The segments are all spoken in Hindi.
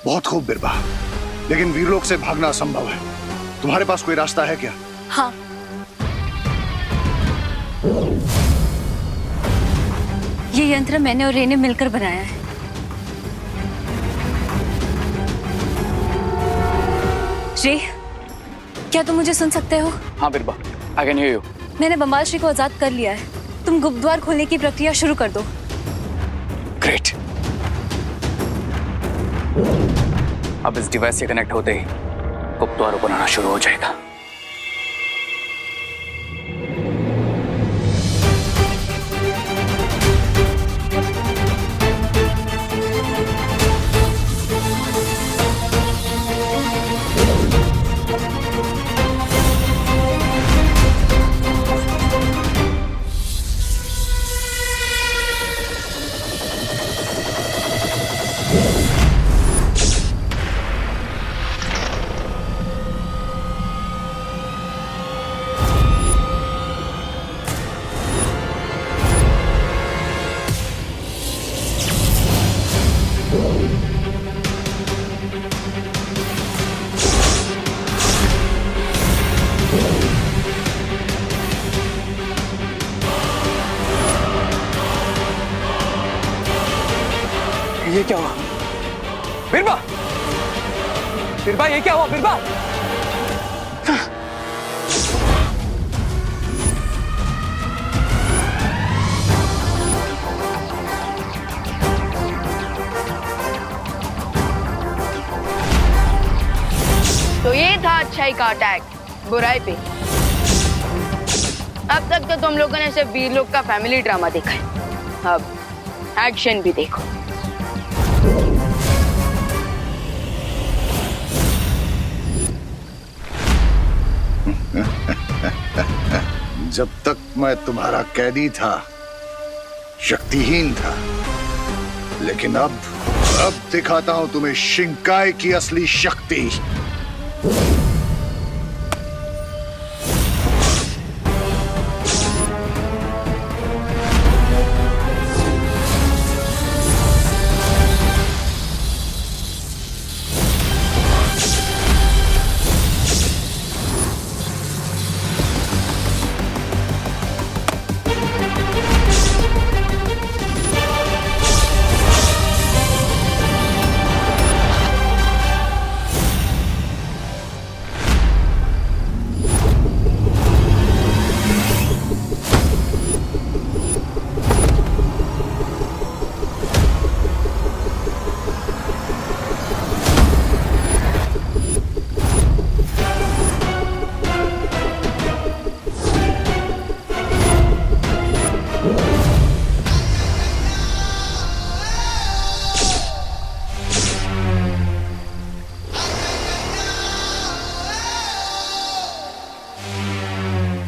बहुत खूब बिरबा, लेकिन वीरलोक से भागना असंभव है। तुम्हारे पास कोई रास्ता है क्या? हाँ, ये यंत्र मैंने और रे ने मिलकर बनाया है। रे, क्या तुम मुझे सुन सकते हो? हाँ बिरबा, आई कैन हियर यू। मैंने बमबाल को आजाद कर लिया है। तुम गुप्त द्वार खोलने की प्रक्रिया शुरू कर दो। ग्रेट। अब इस डिवाइस से कनेक्ट होते ही गुप्त द्वार ओपन होना शुरू हो जाएगा। ये क्या हुआ? बिरबा! बिरबा, ये क्या हुआ बिरबा? तो ये था अच्छाई का अटैक बुराई पे। अब तक तो तुम लोगों ने सिर्फ वीरलोक का फैमिली ड्रामा देखा है, अब एक्शन भी देखो। जब तक मैं तुम्हारा कैदी था, शक्तिहीन था, लेकिन अब दिखाता हूं तुम्हें शिंकाई की असली शक्ति।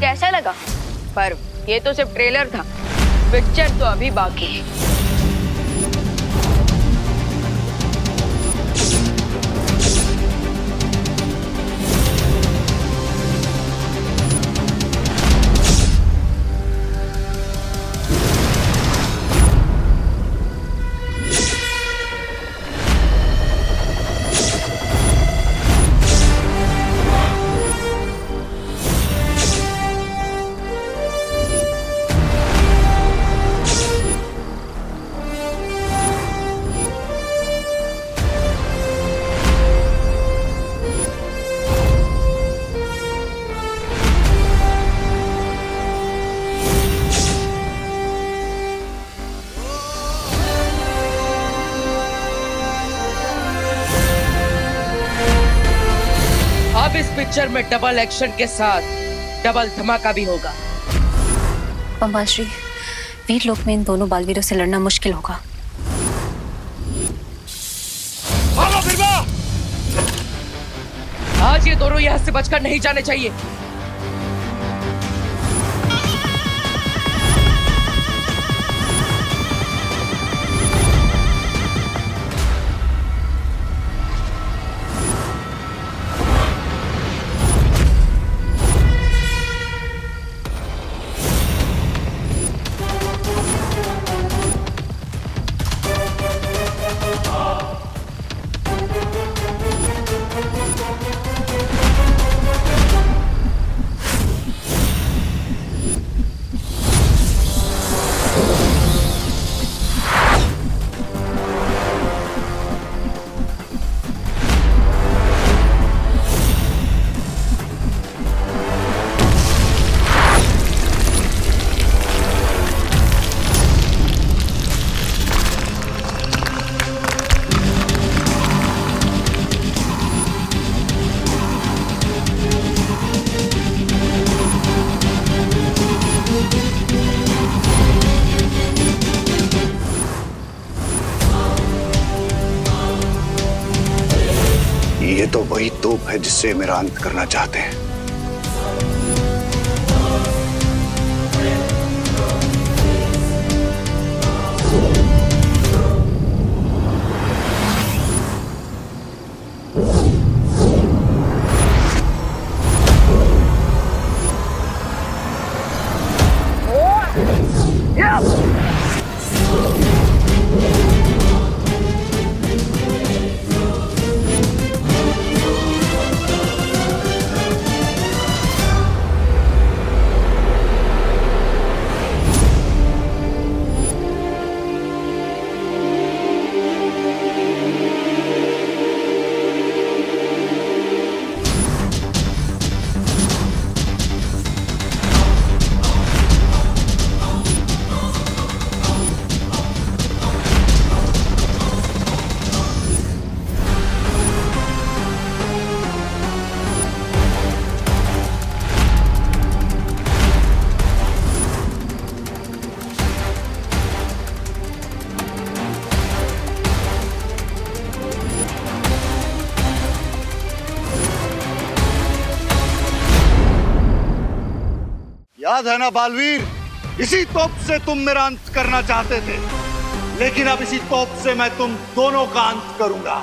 कैसा लगा? पर ये तो सिर्फ ट्रेलर था, पिक्चर तो अभी बाकी है। अब इस पिक्चर में डबल एक्शन के साथ डबल धमाका भी होगा। बमबाल श्री, वीरलोक में इन दोनों बालवीरों से लड़ना मुश्किल होगा। भागो बिरबा! आज ये दोनों यहाँ से बचकर नहीं जाने चाहिए। ये तो वही तोप है जिससे मेरा अंत करना चाहते हैं। याद है ना बालवीर, इसी तोप से तुम मेरा अंत करना चाहते थे, लेकिन अब इसी तोप से मैं तुम दोनों का अंत करूंगा।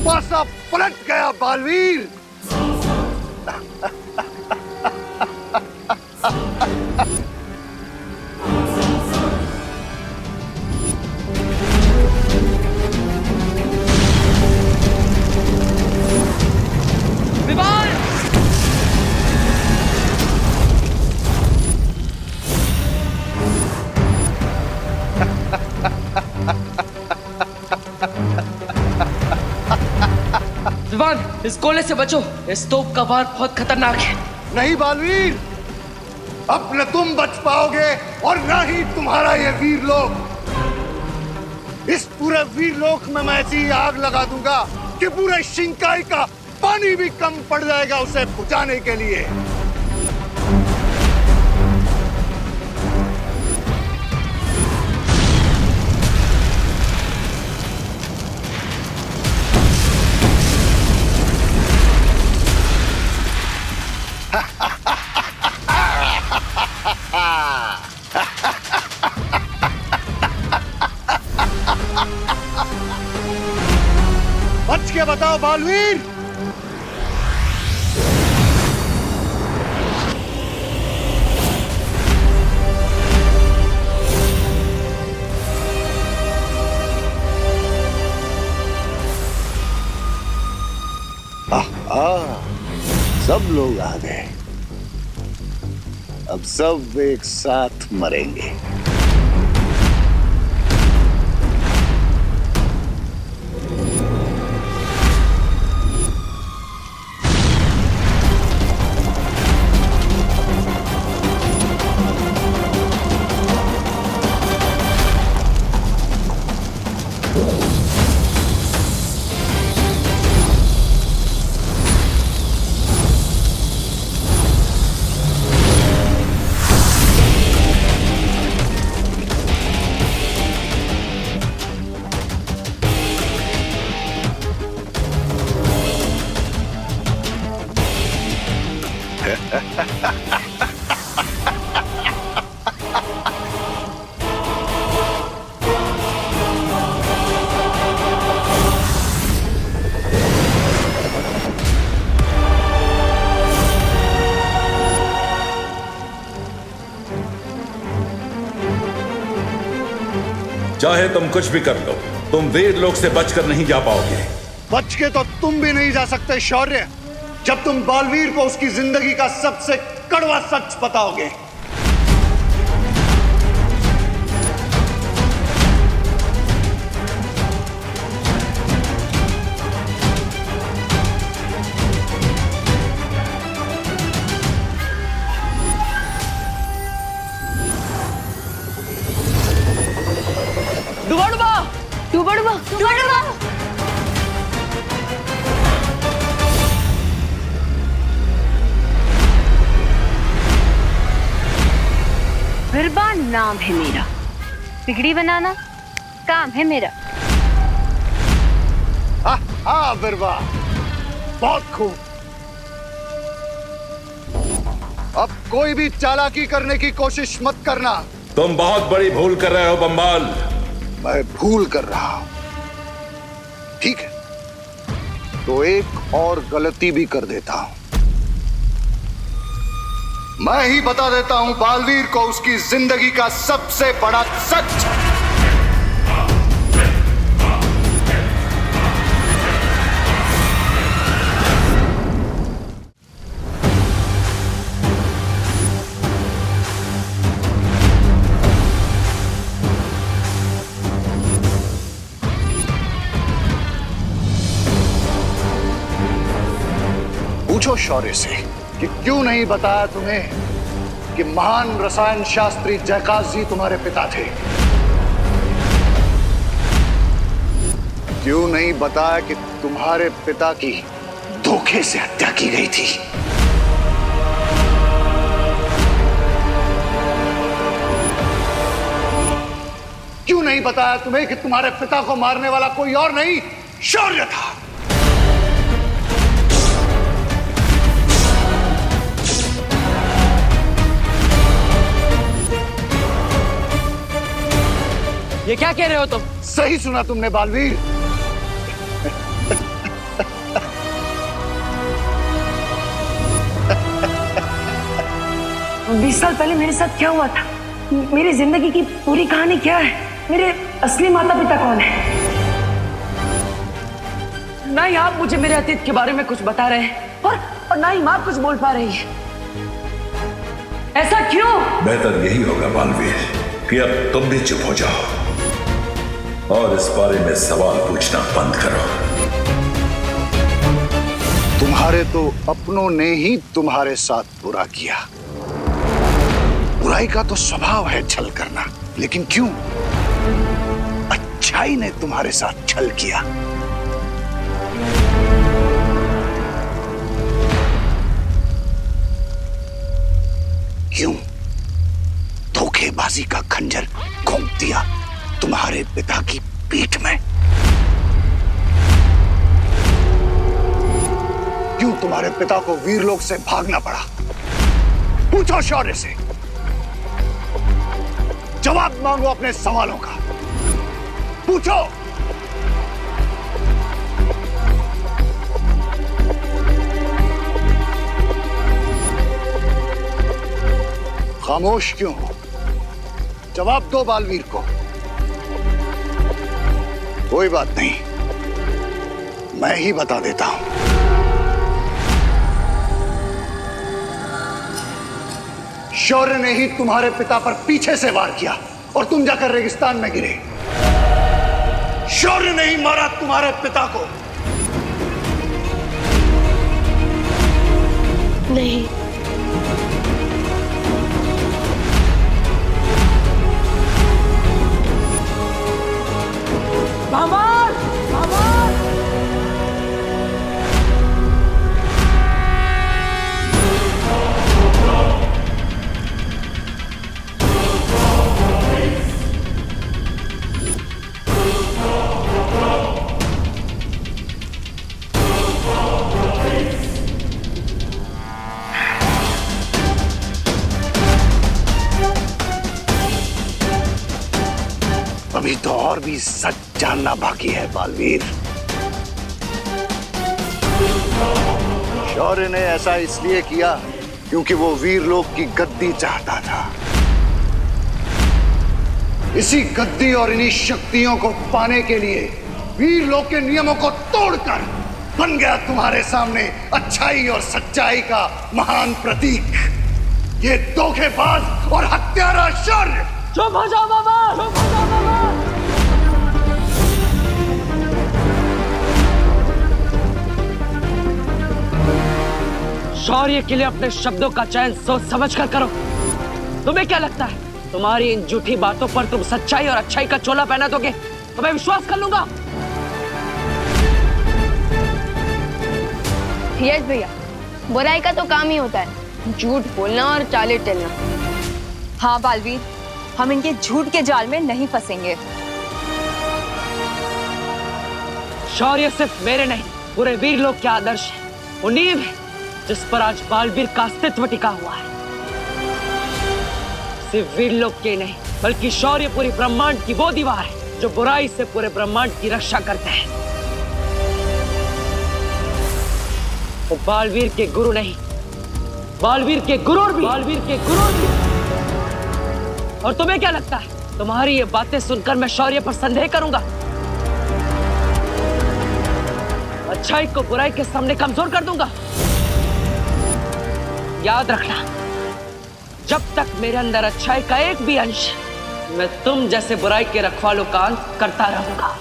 पासा पलट गया बालवीर। विवान, इस गोले से बचो, इस तोप का वार बहुत खतरनाक है। नहीं बालवीर, अब न तुम बच पाओगे और न ही तुम्हारा ये वीर लोक। इस पूरे वीर लोक में मैं ऐसी आग लगा दूंगा कि पूरे शिंकाई का पानी भी कम पड़ जाएगा उसे बुझाने के लिए। बच के बताओ बालवीर। सब लोग आ गए, अब सब एक साथ मरेंगे। चाहे तुम कुछ भी कर लो, तुम वीर लोक से बचकर नहीं जा पाओगे। बच के तो तुम भी नहीं जा सकते शौर्य, जब तुम बालवीर को उसकी जिंदगी का सबसे कड़वा सच बताओगे। बिरबा नाम है मेरा, बिगड़ी बनाना काम है मेरा। हाँ बिरबा, बहुत खूब। अब कोई भी चालाकी करने की कोशिश मत करना। तुम बहुत बड़ी भूल कर रहे हो बम्बाल। मैं भूल कर रहा हूं, ठीक है, तो एक और गलती भी कर देता हूं। मैं ही बता देता हूं बालवीर को उसकी जिंदगी का सबसे बड़ा सच। पूछो शौर्य से कि क्यों नहीं बताया तुम्हें कि महान रसायन शास्त्री जयकाश जी तुम्हारे पिता थे। क्यों नहीं बताया कि तुम्हारे पिता की धोखे से हत्या की गई थी। क्यों नहीं बताया तुम्हें कि तुम्हारे पिता को मारने वाला कोई और नहीं, शौर्य था। ये क्या कह रहे हो तुम? सही सुना तुमने बालवीर। 20 साल पहले मेरे साथ क्या हुआ था, मेरी जिंदगी की पूरी कहानी क्या है, मेरे असली माता पिता कौन है। ना ही आप मुझे मेरे अतीत के बारे में कुछ बता रहे हैं और ना ही माँ कुछ बोल पा रही है। ऐसा क्यों? बेहतर यही होगा बालवीर कि अब तुम भी चुप हो जाओ और इस बारे में सवाल पूछना बंद करो। तुम्हारे तो अपनों ने ही तुम्हारे साथ बुरा किया। बुराई का तो स्वभाव है छल करना, लेकिन क्यों अच्छाई ने तुम्हारे साथ छल किया। क्यों धोखेबाजी का खंजर घोंप दिया तुम्हारे पिता की पीठ में। क्यों तुम्हारे पिता को वीरलोक से भागना पड़ा। पूछो शौर्य से, जवाब मांगो अपने सवालों का। पूछो। खामोश क्यों हो? जवाब दो बालवीर को। कोई बात नहीं, मैं ही बता देता हूं। शौर्य ने ही तुम्हारे पिता पर पीछे से वार किया और तुम जाकर रेगिस्तान में गिरे। शौर्य ने ही मारा तुम्हारे पिता को। नहीं, भगवान, भगवान। अभी तो और भी सच जानना बाकी है बालवीर। शौर्य ने ऐसा इसलिए किया क्योंकि वो वीरलोक की गद्दी चाहता था। इसी गद्दी और इन्हीं शक्तियों को पाने के लिए वीरलोक के नियमों को तोड़कर बन गया तुम्हारे सामने अच्छाई और सच्चाई का महान प्रतीक, ये धोखेबाज और हत्यारा शौर्य। चुप हो जाओ बाबा, चुप हो जाओ बाबा। शौर्य के लिए अपने शब्दों का चयन सोच समझ कर करो। तुम्हें क्या लगता है तुम्हारी इन झूठी बातों पर तुम सच्चाई और अच्छाई का चोला पहना दोगे तो मैं विश्वास कर लूंगा? यस भैया, बुराई का तो काम ही होता है झूठ बोलना और चाले चलना। हाँ बालवीर, हम इनके झूठ के जाल में नहीं फंसेंगे। शौर्य सिर्फ मेरे नहीं, पूरे वीर लोक के आदर्श है। वो नींव है जिस पर आज बालवीर का अस्तित्व टिका हुआ है। सिर्फ वीर लोक के नहीं, बल्कि शौर्य पूरी ब्रह्मांड की वो दीवार है जो बुराई से पूरे ब्रह्मांड की रक्षा करते हैं। वो बालवीर के गुरु नहीं, बालवीर के गुरूर भी, बालवीर के गुरूर भी। और तुम्हें क्या लगता है, तुम्हारी ये बातें सुनकर मैं शौर्य पर संदेह करूंगा? अच्छाई को बुराई के सामने कमजोर कर दूंगा? याद रखना, जब तक मेरे अंदर अच्छाई का एक भी अंश, मैं तुम जैसे बुराई के रखवालों का अंत करता रहूंगा।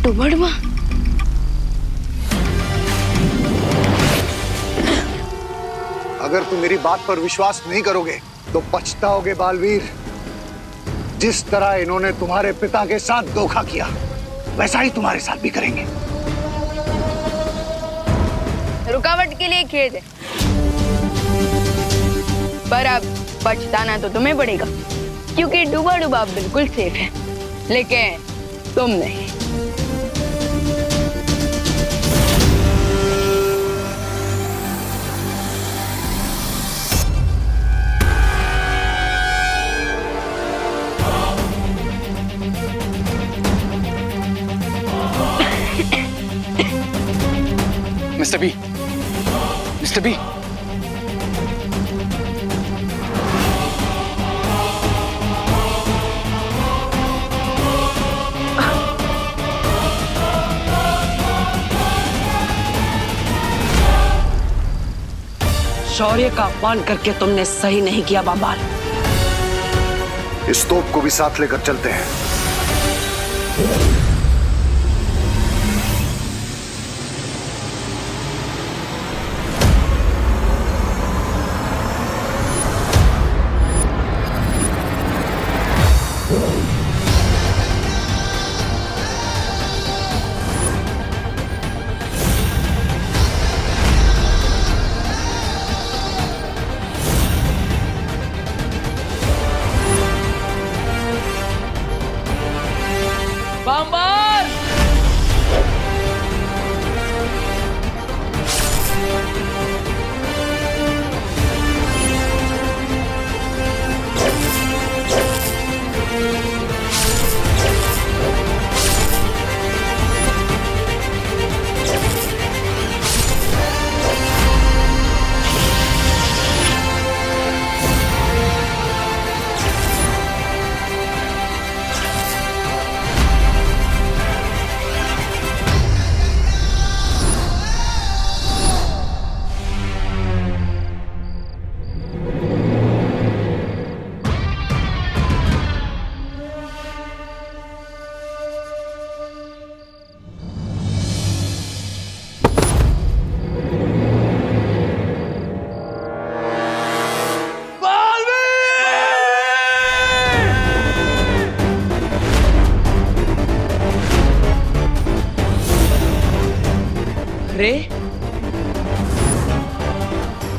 डुबड़वा, अगर तुम मेरी बात पर विश्वास नहीं करोगे तो पछताओगे बालवीर। जिस तरह इन्होंने तुम्हारे पिता के साथ धोखा किया, वैसा ही तुम्हारे साथ भी करेंगे। रुकावट के लिए खेद है, पर अब पछताना तो तुम्हें पड़ेगा, क्योंकि डूबा डूबा बिल्कुल सेफ है, लेकिन तुम नहीं। मिस्टर बी, मिस्टर बी, शौर्य का अपमान करके तुमने सही नहीं किया बाबाल। इस तोप को भी साथ लेकर चलते हैं। बाम्बार!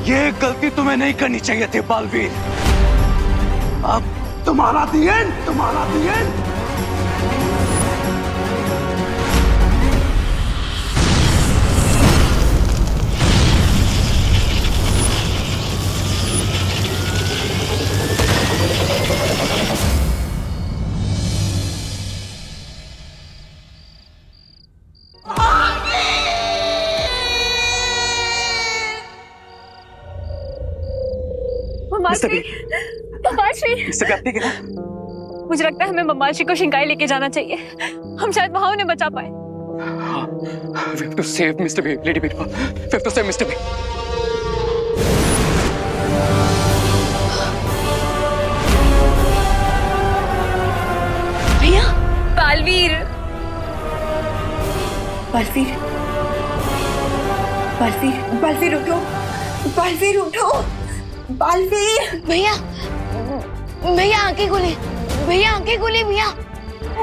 ये गलती तुम्हें नहीं करनी चाहिए थी बालवीर। अब तुम्हारा दी एंड, तुम्हारा दी एंड। मिस्टर बी, आप ठीक है? मुझे लगता है हमें मम्माश्री को शिंकाई लेके जाना चाहिए। हम शायद वहां उन्हें बचा पाए। We have to save Mr. B, Lady Bitwa. We have to save Mr. B. भैया, बालवीर, बालवीर, बालवीर, बालवीर उठो, बालवीर उठो, बालवीर। भैया, भैया आंखें खोले, भैया आंखें खोले, भैया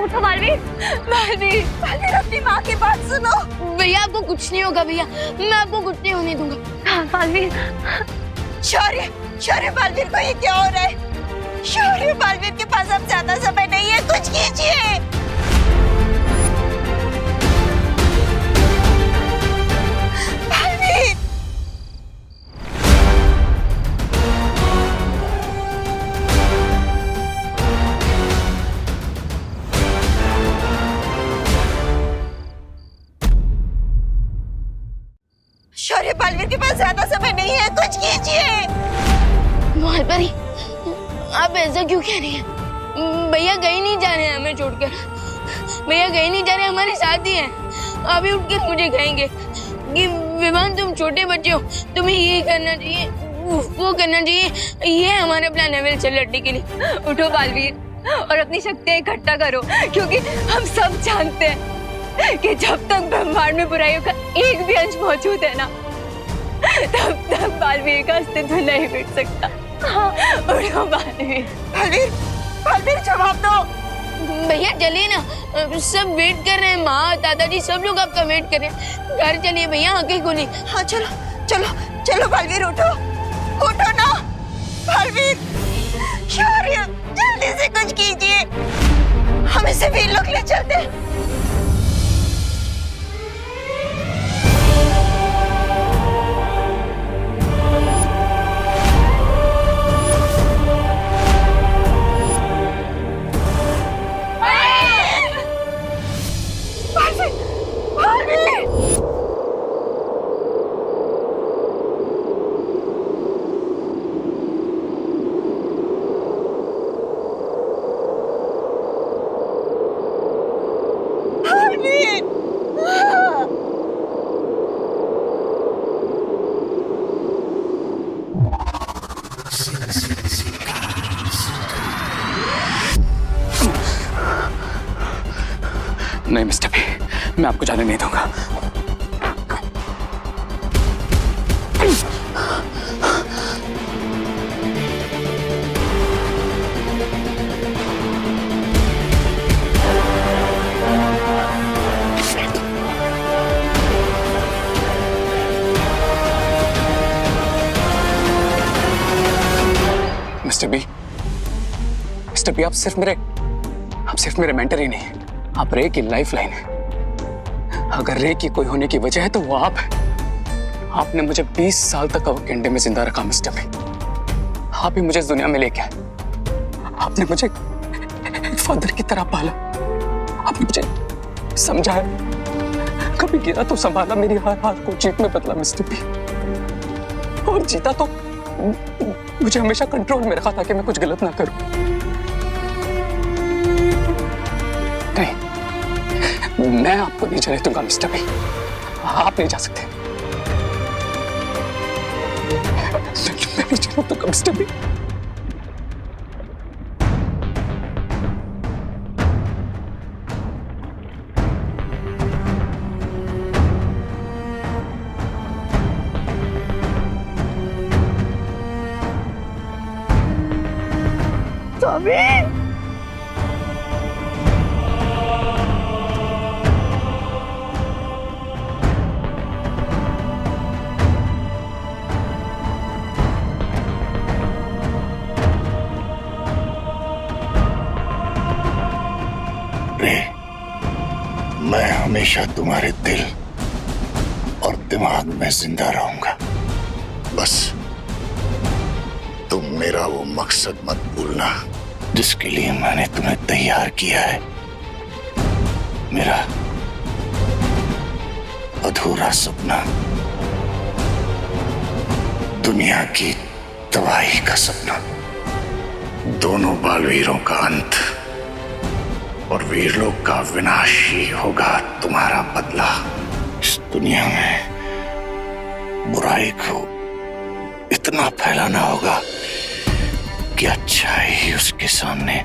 उठो बालवीर, बालवीर, बालवीर अपनी माँ की बात सुनो। भैया आपको कुछ नहीं होगा भैया, मैं आपको कुछ नहीं होने दूंगा। हाँ, बालवीर, शौर्य, शौर्य बालवीर को ये क्या हो रहा है? शौर्य बालवीर के पास अब ज्यादा समय नहीं है, कुछ कीजिए। बालवीर, शौर्य बालवीर के पास ज्यादा समय नहीं है, कुछ कीजिए। महापरी, आप ऐसा क्यों कह रही हैं? भैया कहीं नहीं जा रहे हैं हमें छोड़कर, भैया कहीं नहीं जा रहे, हमारे साथ ही हैं। अभी उठ कर मुझे कहेंगे कि विवान तुम छोटे बच्चे हो, तुम्हें ये करना चाहिए, वो करना चाहिए, ये हमारा प्लान है वेल लड़ने के लिए। उठो बालवीर और अपनी शक्तियां इकट्ठा करो, क्योंकि हम सब जानते हैं कि जब तक ब्रह्मांड में बुराइयों का एक भी अंश मौजूद है ना, तब तक बालवीर का अस्तित्व नहीं मिट सकता। हाँ, उठो बालवीर, बालवीर, बालवीर जवाब दो। भैया चलिए ना, सब वेट कर रहे हैं, माँ दादाजी सब लोग आपका वेट कर रहे हैं। घर चलिए भैया, आंखें खोलिए। हाँ चलो, चलो, चलो बालवीर उठो, उठो ना बालवीर। शौर्य जल्दी से कुछ कीजिए, हम इसे वीर लोग ले चलते हैं। नहीं मिस्टर बी, मैं आपको जाने नहीं दूंगा। मिस्टर बी, आप सिर्फ मेरे मेंटर ही नहीं, आप रे की लाइफ लाइन है। अगर रे की कोई होने की वजह है तो वो आप है। आपने मुझे 20 साल तक अवकेंडे में जिंदा रखा मिस्टर बी। आप ही मुझे इस दुनिया में लेके आए। आपने मुझे एक फादर की तरह पाला, आपने मुझे समझाया, कभी गिरा तो संभाला, मेरी हर हार को जीत में बदला मिस्टर बी। और जीता तो मुझे हमेशा कंट्रोल में रखा ताकि मैं कुछ गलत ना करूं। नहीं, मैं आपको नहीं जाने दूंगा मिस्टर बी, आप नहीं जा सकते। मैं नहीं जाने दूंगा मिस्टर बी। मैं हमेशा तुम्हारे दिल और दिमाग में जिंदा रहूंगा। बस तुम मेरा वो मकसद मत भूलना जिसके लिए मैंने तुम्हें तैयार किया है। मेरा अधूरा सपना, दुनिया की तबाही का सपना, दोनों बालवीरों का अंत और वीरलोक का विनाश ही होगा तुम्हारा बदला। इस दुनिया में बुराई को इतना फैलाना होगा कि अच्छाई ही उसके सामने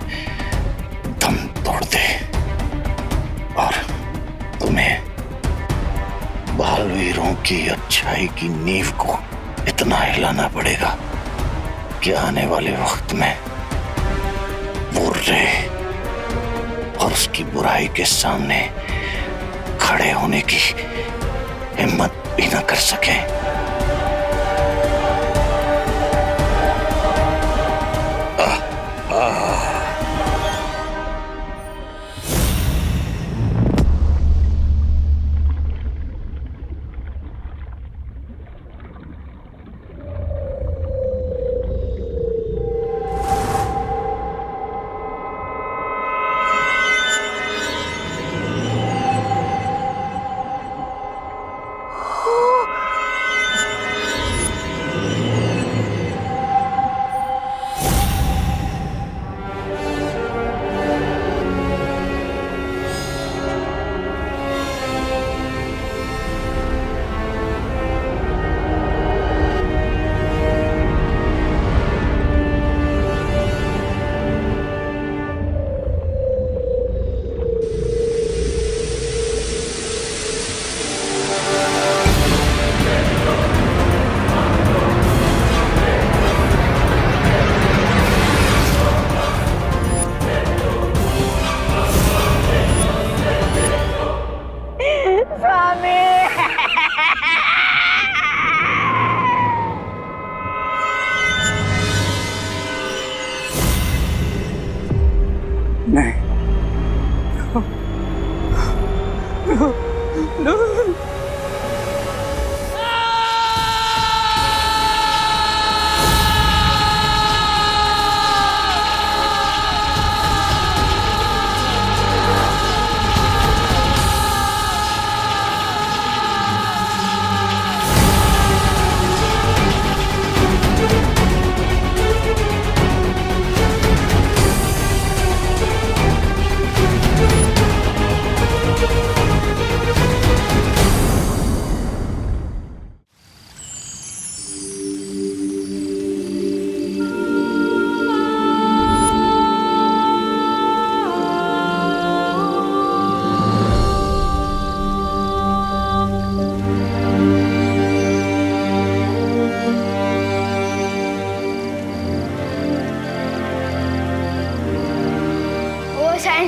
दम तोड़ दे और तुम्हें बालवीरों की अच्छाई की नींव को इतना हिलाना पड़ेगा कि आने वाले वक्त में वो रे और उसकी बुराई के सामने खड़े होने की हिम्मत भी न कर सके।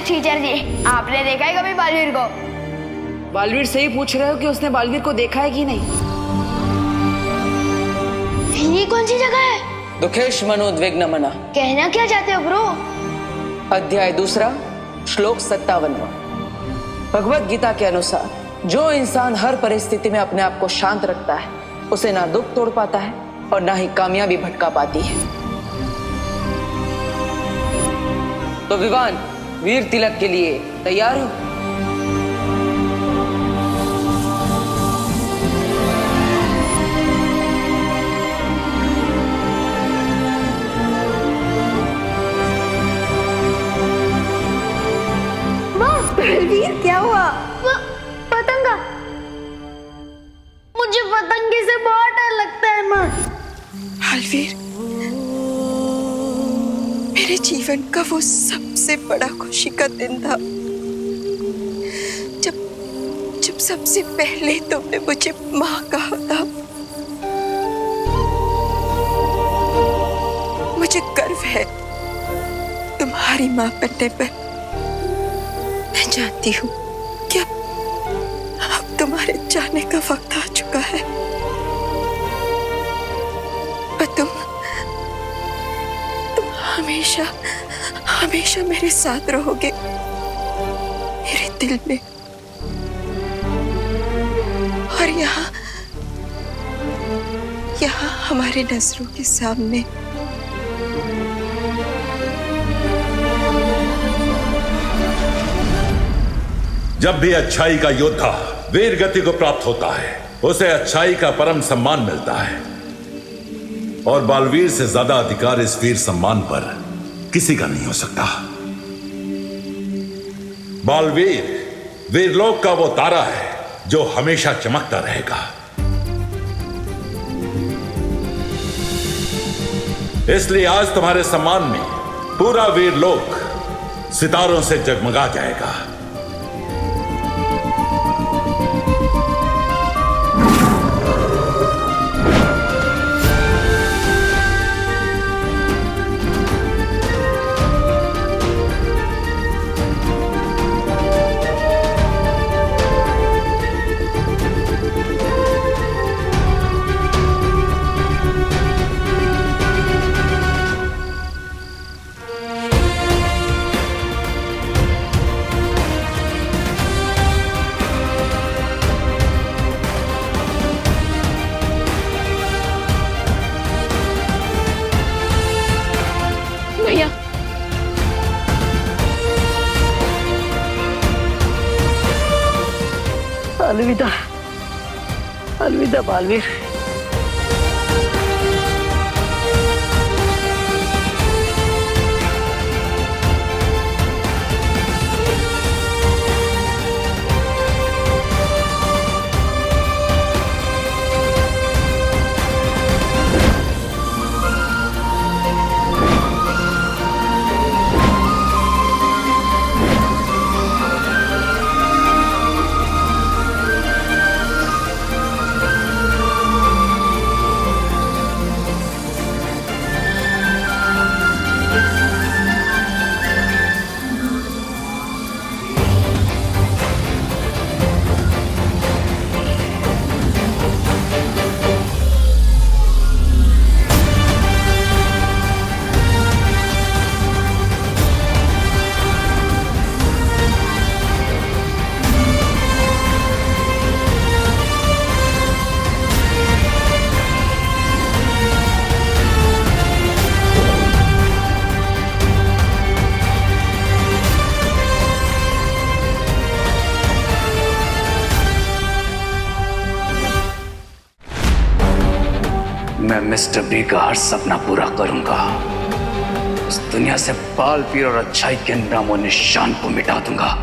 टीचर जी, आपने देखा है कभी बालवीर को? बालवीर से ही पूछ रहे हो कि उसने बालवीर को देखा है कि नहीं? ये कौन सी जगह है? दुखेश मनोद्विग्न मना। कहना क्या चाहते हो ब्रो? अध्याय 2 श्लोक 57। भगवत गीता के अनुसार जो इंसान हर परिस्थिति में अपने आप को शांत रखता है उसे ना दुख तोड़ पाता है और ना ही कामयाबी भटका पाती है। तो विवान वीर तिलक के लिए तैयार हो? बलवीर क्या हुआ? पतंगा। मुझे पतंगे से बहुत डर लगता है माँ। बलवीर, मेरे जीवन का वो सबसे बड़ा खुशी का दिन था जब सबसे पहले तुमने मुझे माँ कहा था। मुझे गर्व है तुम्हारी माँ बनने पर। मैं जानती हूँ कि अब तुम्हारे जाने का वक्त आ चुका है, पर तुम हमेशा हमेशा मेरे साथ रहोगे, मेरे दिल में। और यहाँ हमारे नजरों के सामने। जब भी अच्छाई का योद्धा वीर गति को प्राप्त होता है उसे अच्छाई का परम सम्मान मिलता है, और बालवीर से ज्यादा अधिकार इस वीर सम्मान पर किसी का नहीं हो सकता। बालवीर वीरलोक का वो तारा है जो हमेशा चमकता रहेगा। इसलिए आज तुम्हारे सम्मान में पूरा वीरलोक सितारों से जगमगा जाएगा। अलविदा, अलविदा बालवीर। मैं मिस्टर बी का हर सपना पूरा करूंगा। इस दुनिया से बालवीर और अच्छाई के नामो निशान को मिटा दूंगा।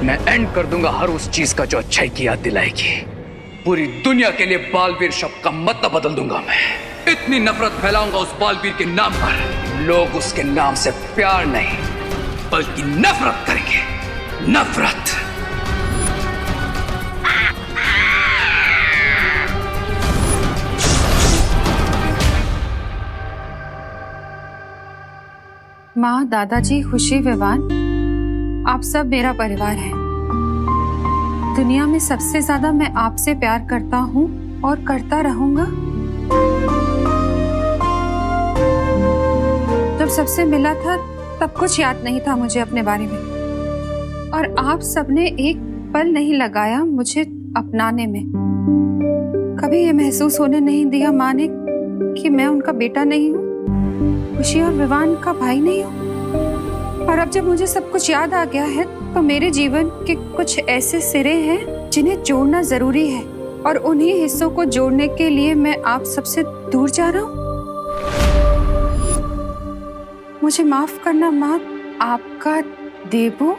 मैं एंड कर दूंगा हर उस चीज का जो अच्छाई की याद दिलाएगी। पूरी दुनिया के लिए बालवीर शब्द का मतलब बदल दूंगा। मैं इतनी नफरत फैलाऊंगा उस बालवीर के नाम पर, लोग उसके नाम से प्यार नहीं बल्कि नफरत करेंगे। नफरत। माँ, दादाजी, खुशी, विवान, आप सब मेरा परिवार है। दुनिया में सबसे ज्यादा मैं आपसे प्यार करता हूँ और करता रहूंगा। जब सबसे मिला था तब कुछ याद नहीं था मुझे अपने बारे में, और आप सबने एक पल नहीं लगाया मुझे अपनाने में। कभी ये महसूस होने नहीं दिया माँ ने कि मैं उनका बेटा नहीं हूँ, खुशी और विवान का भाई नहीं हूँ। और अब जब मुझे सब कुछ याद आ गया है तो मेरे जीवन के कुछ ऐसे सिरे हैं जिन्हें जोड़ना जरूरी है, और उन्हीं हिस्सों को जोड़ने के लिए मैं आप सबसे दूर जा रहा हूँ। मुझे माफ करना माँ, आपका देबू।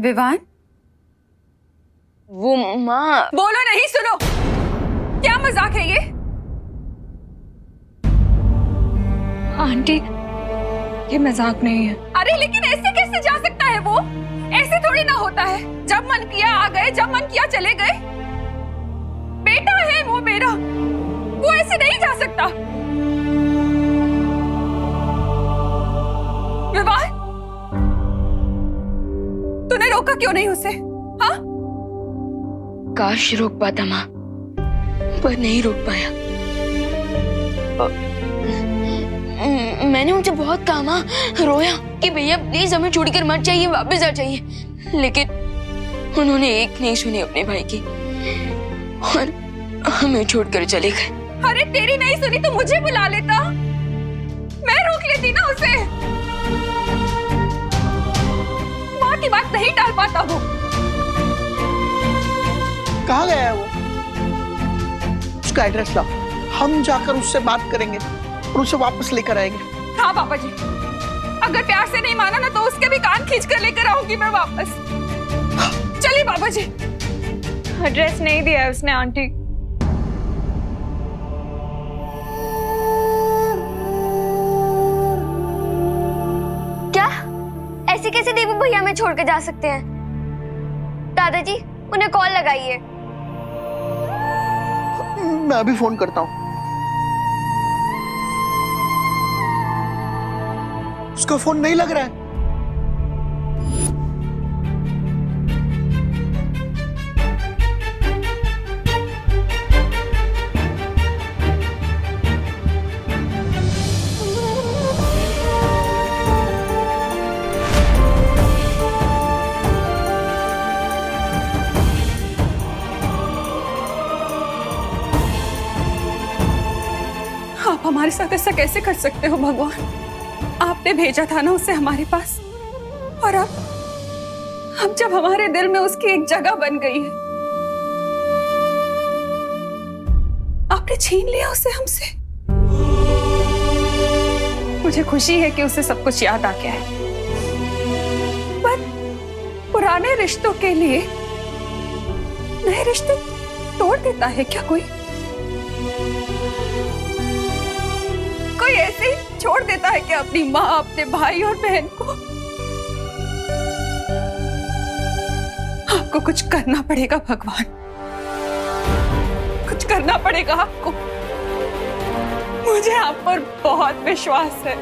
विवान, वो माँ। बोलो नहीं, सुनो। क्या मजाक है ये? आंटी, ये मजाक नहीं है। अरे लेकिन ऐसे कैसे जा सकता है वो? ऐसे थोड़ी ना होता है। जब मन किया आ गए, जब मन किया चले गए। बेटा है वो मेरा, वो ऐसे नहीं जा सकता। विवाह, तूने रोका क्यों नहीं उसे? हाँ? काश रोक पाता माँ, पर नहीं रोक पाया। मैंने उनसे बहुत कहा, रोया कि भैया प्लीज हमें छोड़कर मत जाइए, वापस आ जाइए, लेकिन उन्होंने एक नहीं सुनी अपने भाई की और हमें छोड़कर चले गए। अरे तेरी नहीं सुनी तो मुझे बुला लेता, मैं रोक लेती ना उसे। माँ की बात नहीं टाल पाता वो। कहाँ गया है वो? उसका एड्रेस लाओ, हम जाकर उससे बात करेंगे और उसे वापस लेकर आएंगे। हाँ पापा जी, अगर प्यार से नहीं माना ना तो उसके भी कान खींच कर लेकर आऊंगी मैं वापस। चलिए पापा जी। एड्रेस नहीं दिया है उसने आंटी। क्या? ऐसे कैसे देबू भैया हमें छोड़ के जा सकते हैं? दादाजी, उन्हें कॉल लगाइए। मैं अभी फोन करता हूँ। उसका फोन नहीं लग रहा है। आप हमारे साथ ऐसा कैसे कर सकते हो भगवान? आपने भेजा था ना उसे हमारे पास, और अब जब हमारे दिल में उसकी एक जगह बन गई है, आपने छीन लिया उसे हमसे। मुझे खुशी है कि उसे सब कुछ याद आ गया है, पर पुराने रिश्तों के लिए नए रिश्ते तोड़ देता है क्या कोई? कोई ऐसे ही छोड़ देता है कि अपनी माँ, अपने भाई और बहन को? आपको कुछ करना पड़ेगा भगवान, कुछ करना पड़ेगा आपको। मुझे आप पर बहुत विश्वास है,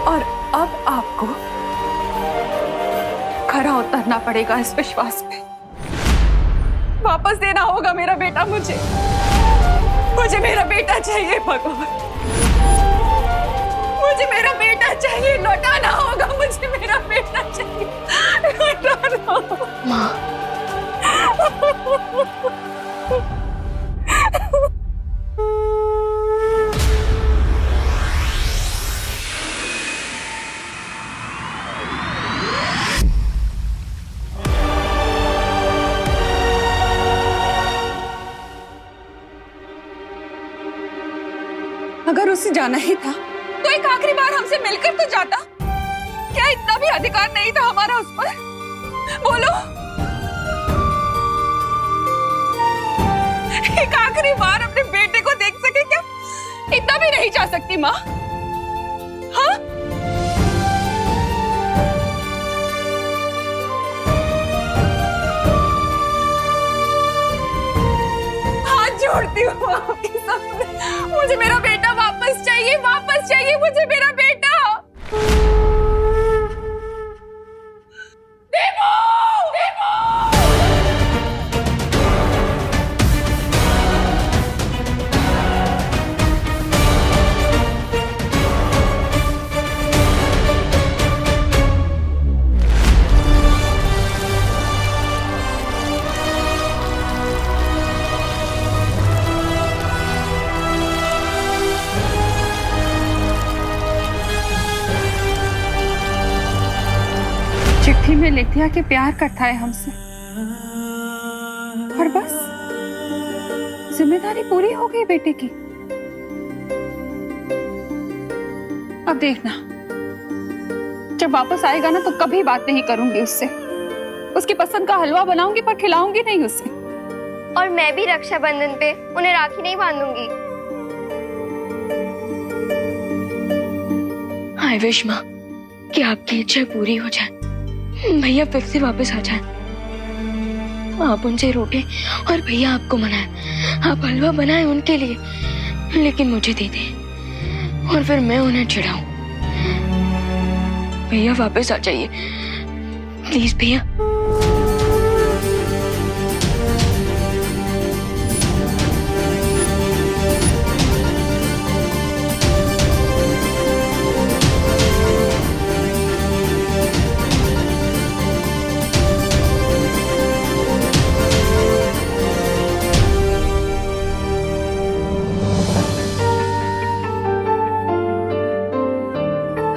और अब आपको खरा उतरना पड़ेगा इस विश्वास पे। वापस देना होगा मेरा बेटा मुझे मेरा बेटा चाहिए भगवान, मुझे मेरा बेटा चाहिए, लौटाना होगा मुझे मेरा बेटा चाहिए, लौटाना होगा। माँ, अगर उसे जाना ही था तो एक आखिरी बार हमसे मिलकर तो जाता। क्या इतना भी अधिकार नहीं था हमारा उस पर? बोलो, एक आखिरी बार अपने बेटे को देख सके क्या? इतना भी नहीं जा सकती माँ? हाँ, हाथ जोड़ती हूँ आपके सामने, मुझे मेरा बेटा वापस चाहिए, वापस चाहिए मुझे मेरा बेटा। देवो! देवो! चिट्ठी में लिख दिया कि प्यार करता है हमसे, और बस जिम्मेदारी पूरी हो गई बेटे की। अब देखना, जब वापस आएगा ना तो कभी बात नहीं करूंगी उससे। उसकी पसंद का हलवा बनाऊंगी पर खिलाऊंगी नहीं उसे। और मैं भी रक्षाबंधन पे उन्हें राखी नहीं बांधूंगी। आई विश माँ कि आपकी इच्छा पूरी हो जाए, भैया फिर से वापस आ जाए। आप उनसे रूठे और भैया आपको मनाए, आप हलवा बनाए उनके लिए, लेकिन मुझे दे दें और फिर मैं उन्हें चिढ़ाऊं। भैया वापस आ जाइए प्लीज भैया।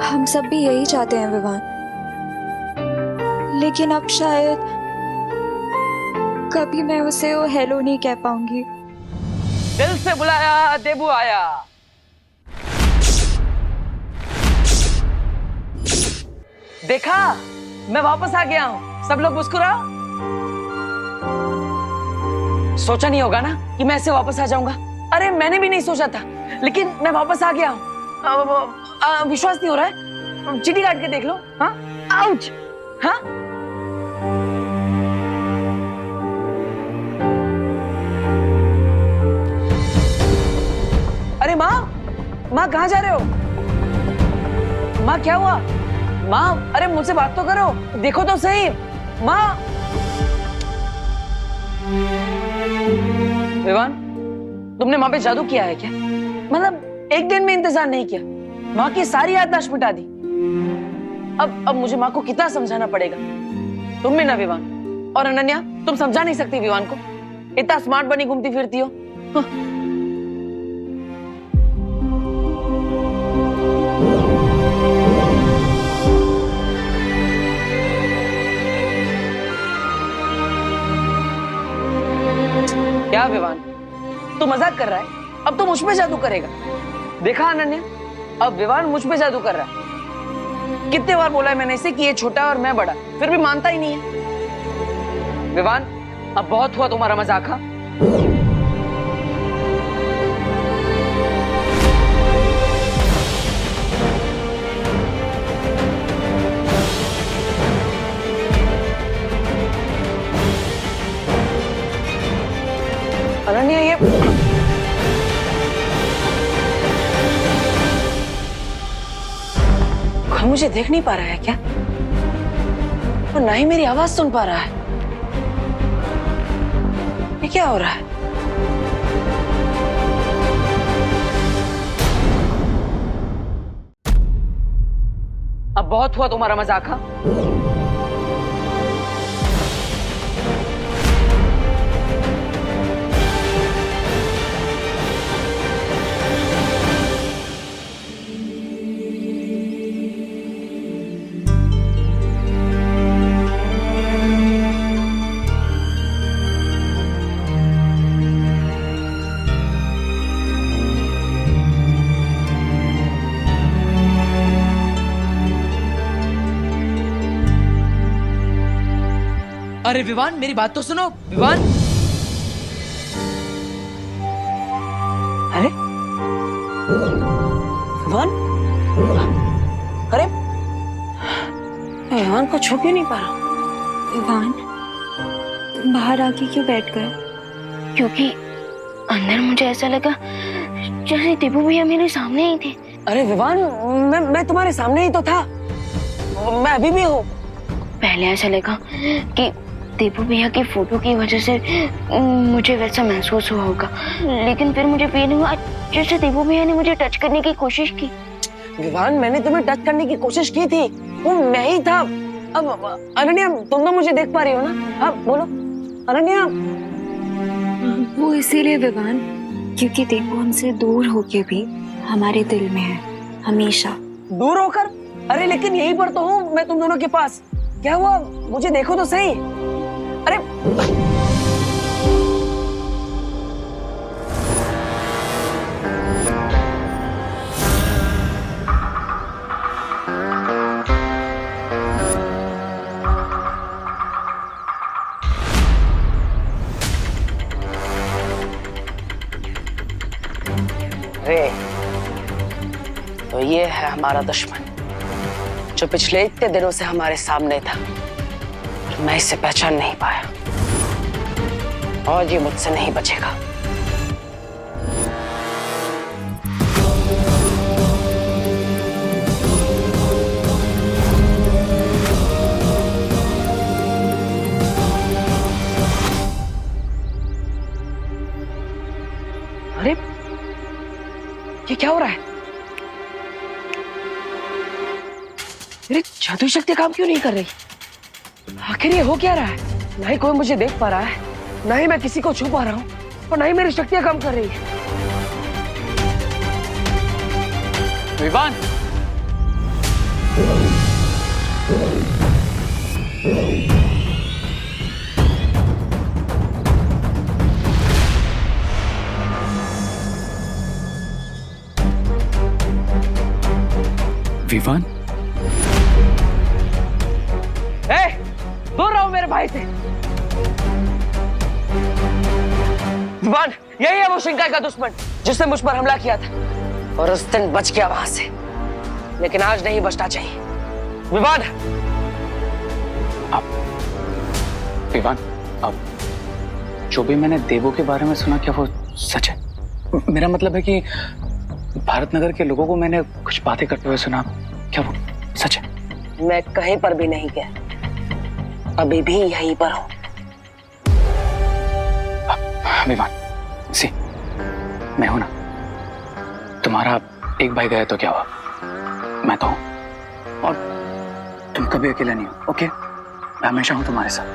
हम सब भी यही चाहते हैं विवान, लेकिन अब शायद कभी मैं उसे वो हेलो नहीं कह पाऊंगी। दिल से बुलाया देबू आया। देखा, मैं वापस आ गया हूँ, सब लोग मुस्कुराओ। सोचा नहीं होगा ना कि मैं ऐसे वापस आ जाऊंगा। अरे मैंने भी नहीं सोचा था, लेकिन मैं वापस आ गया हूँ। विश्वास नहीं हो रहा है? चीटी काट के देख लो। हाँ, आउच। हाँ, माँ कहाँ जा रहे हो? माँ क्या हुआ? माँ अरे मुझसे बात तो करो, देखो तो सही। माँ। विवान, तुमने माँ पे जादू किया है क्या? मतलब एक दिन में इंतजार नहीं किया, माँ की सारी याददाश्त मिटा दी। अब मुझे माँ को कितना समझाना पड़ेगा? तुम भी ना विवान, और अनन्या तुम समझा नहीं सकती विवान को, इतना स्मार्ट बनी घूमती फिरती हो। क्या विवान, तू मजाक कर रहा है? अब तो मुझ पे जादू करेगा। देखा अनन्या, अब विवान मुझ पे जादू कर रहा है। कितने बार बोला है मैंने इसे कि ये छोटा और मैं बड़ा, फिर भी मानता ही नहीं है। विवान, अब बहुत हुआ तुम्हारा मजाक। हाँ, अनन्या ये कोई मुझे देख नहीं पा रहा है क्या? और ना ही मेरी आवाज सुन पा रहा है। ये क्या हो रहा है? अब बहुत हुआ तुम्हारा मजाक। हाँ, अरे विवान, मेरी बात तो सुनो। विवान, अरे विवान, अरे विवान को छू क्यों नहीं पा रहा? विवान, तुम बाहर आके क्यों बैठ गए? क्योंकि अंदर मुझे ऐसा लगा जैसे दीपू भैया मेरे सामने ही थे। अरे विवान, मैं तुम्हारे सामने ही तो था, मैं अभी भी हूँ। पहले ऐसा लगा कि दीपू भैया की फोटो की वजह से मुझे वैसा महसूस हुआ होगा, लेकिन फिर मुझे फील हुआ जैसे दीपू भैया ने मुझे टच करने की कोशिश की। विवान, मैंने तुम्हें टच करने की कोशिश की थी, वो मैं ही था। अब अनन्या, तुम तो मुझे देख पा रही हो ना? हाँ बोलो अनन्या। वो इसीलिए विवान, क्योंकि दीपू हमसे दूर होके भी हमारे दिल में है, हमेशा। दूर होकर? अरे लेकिन यहीं पर तो हूँ मैं तुम दोनों के पास। क्या हुआ, मुझे देखो तो सही। अरे तो ये है हमारा दुश्मन, जो पिछले इतने दिनों से हमारे सामने था। मैं इसे पहचान नहीं पाया और ये मुझसे नहीं बचेगा। अरे ये क्या हो रहा है? मेरी जादुई शक्ति काम क्यों नहीं कर रही? आखिर ये हो क्या रहा है? ना ही कोई मुझे देख पा रहा है, ना ही मैं किसी को छू पा रहा हूँ, और ना ही मेरी शक्तियां काम कर रही है। विवान, विवान, दूर रहो मेरे भाई से। विवान, यही है वो शिंकाई का दुश्मन जिसने मुझ पर हमला किया था, और उस दिन बच गया वहां से, लेकिन आज नहीं बचना चाहिए। विवान, विवान, अब जो भी मैंने देवो के बारे में सुना, क्या वो सच है? मेरा मतलब है कि भारत नगर के लोगों को मैंने कुछ बातें करते हुए सुना। क्या वो सच है? मैं कहीं पर भी नहीं गया, अभी भी यहीं पर हूँ। विवान, सी, मैं हूं ना। तुम्हारा एक भाई गया तो क्या हुआ, मैं तो हूं। और तुम कभी अकेला नहीं हो, ओके? मैं हमेशा हूं तुम्हारे साथ।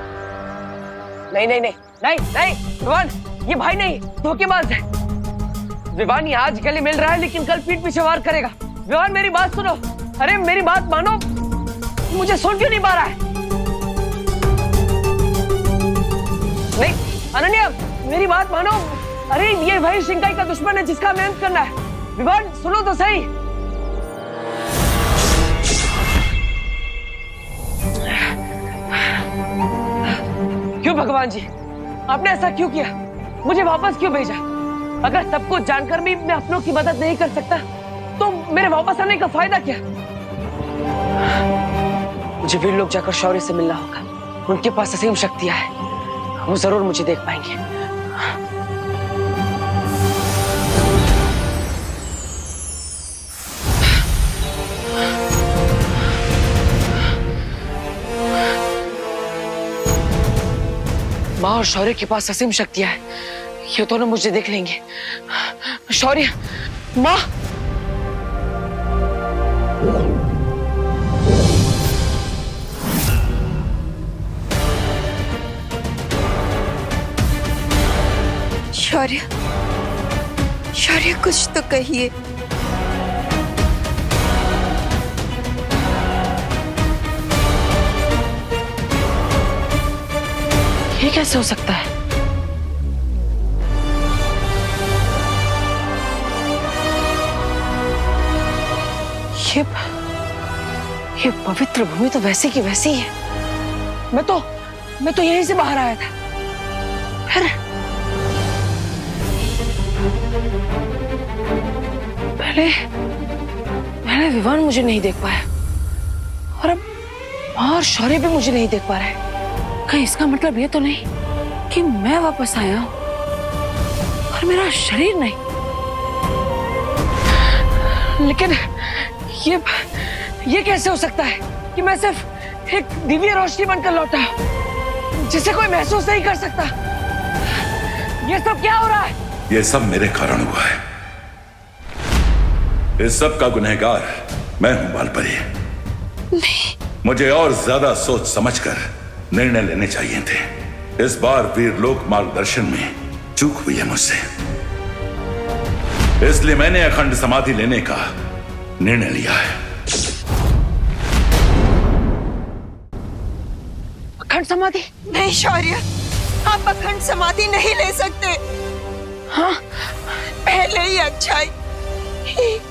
नहीं नहीं नहीं नहीं नहीं विवान, ये भाई नहीं, धोखेबाज है। विवान ये आज गले मिल रहा है लेकिन कल पीठ पीछे वार करेगा। विवान मेरी बात सुनो, अरे मेरी बात मानो, मुझे सुन क्यों नहीं पा रहा है? नहीं अनन्या, मेरी बात मानो, अरे ये भाई शिंकाई का दुश्मन है जिसका हमें अंत करना है। विवान सुनो तो सही। क्यों भगवान जी, आपने ऐसा क्यों किया? मुझे वापस क्यों भेजा? अगर सब कुछ जानकर भी मैं अपनों की मदद नहीं कर सकता तो मेरे वापस आने का फायदा क्या? मुझे वीर लोग जाकर शौर्य से मिलना होगा। उनके पास असीम शक्तियां हैं, वो जरूर मुझे देख पाएंगे। माँ और शौर्य के पास असीम शक्तियां हैं, ये दोनों मुझे देख लेंगे। शौर्य, माँ, शौर्य, शौर्य कुछ तो कहिए। ये कैसे हो सकता है? ये पवित्र भूमि तो वैसी की वैसी ही है। मैं तो यहीं से बाहर आया था। फिर पहले विवान मुझे नहीं देख पाया और अब और शौर्य भी मुझे नहीं देख पा रहा है। कहीं इसका मतलब ये तो नहीं कि मैं वापस आया हूं और मेरा शरीर नहीं। लेकिन ये कैसे हो सकता है कि मैं सिर्फ एक दिव्य रोशनी बनकर लौटा जिसे कोई महसूस नहीं कर सकता? ये सब क्या हो रहा है? ये सब मेरे कारण हुआ है। इस सब का गुनहगार मैं हूं बालपरी। मुझे और ज्यादा सोच समझकर निर्णय लेने चाहिए थे। इस बार वीरलोक मार्गदर्शन में चूक हुई है मुझसे, इसलिए मैंने अखंड समाधि लेने का निर्णय लिया है। अखंड समाधि? नहीं शौर्य, आप अखंड समाधि नहीं ले सकते। हाँ, पहले ही अच्छाई